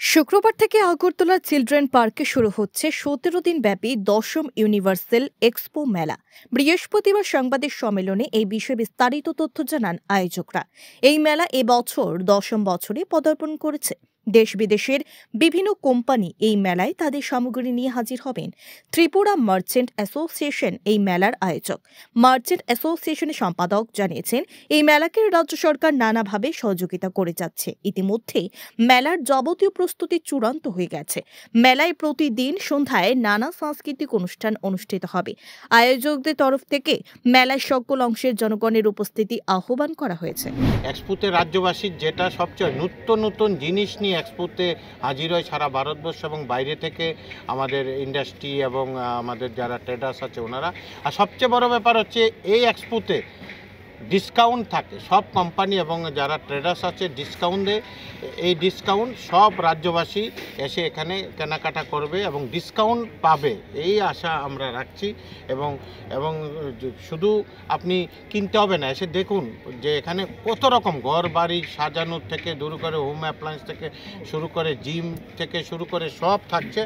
শুক্রবার থেকে আগরতলা চিলড্রেন পার্কে শুরু হচ্ছে ১৭ দিন ব্যাপী ১০ম ইউনিভার্সাল এক্সপো মেলা। বৃহস্পতিবার সাংবাদিক সম্মেলনে এই বিষয়ে বিস্তারিত তথ্য জানান আয়োজকরা। এই মেলা এবছর ১০ম বছরে পদার্পণ করেছে। দেশ বিদেশের বিভিন্ন কোম্পানি এই মেলায় তাদের সামগ্রী নিয়ে হাজির হবেন। ত্রিপুরা মার্চেন্ট অ্যাসোসিয়েশন এই মেলার আয়োজক। মার্চেন্ট অ্যাসোসিয়েশনের সম্পাদক জানিয়েছেন, এই মেলাকে রাজ্য সরকার নানাভাবে সহযোগিতা করে যাচ্ছে। ইতিমধ্যেই মেলার যাবতীয় প্রস্তুতি চূড়ান্ত হয়ে গেছে। মেলায় প্রতিদিন সন্ধ্যায় নানা সাংস্কৃতিক অনুষ্ঠান অনুষ্ঠিত হবে। আয়োজকদের তরফ থেকে মেলায় সকল অংশের জনগণের উপস্থিতি আহ্বান করা হয়েছে। এক্সপোতে রাজ্যবাসীর যেটা সবচেয়ে নতুন জিনিস নিয়ে এক্সপোতে হাজির হয় সারা ভারতবর্ষ এবং বাইরে থেকে আমাদের ইন্ডাস্ট্রি এবং আমাদের যারা ট্রেডার্স আছে ওনারা। আর সবচেয়ে বড় ব্যাপার হচ্ছে এই এক্সপোতে ডিসকাউন্ট থাকে সব কোম্পানি এবং যারা ট্রেডার্স আছে ডিসকাউন্ট দেয়। এই ডিসকাউন্ট সব রাজ্যবাসী এসে এখানে কেনাকাটা করবে এবং ডিসকাউন্ট পাবে, এই আশা আমরা রাখছি। এবং এবং শুধু আপনি কিনতে হবে না, এসে দেখুন যে এখানে কত রকম ঘর বাড়ি সাজানোর থেকে শুরু করে হোম অ্যাপ্লায়েন্স থেকে শুরু করে জিম থেকে শুরু করে সব থাকছে।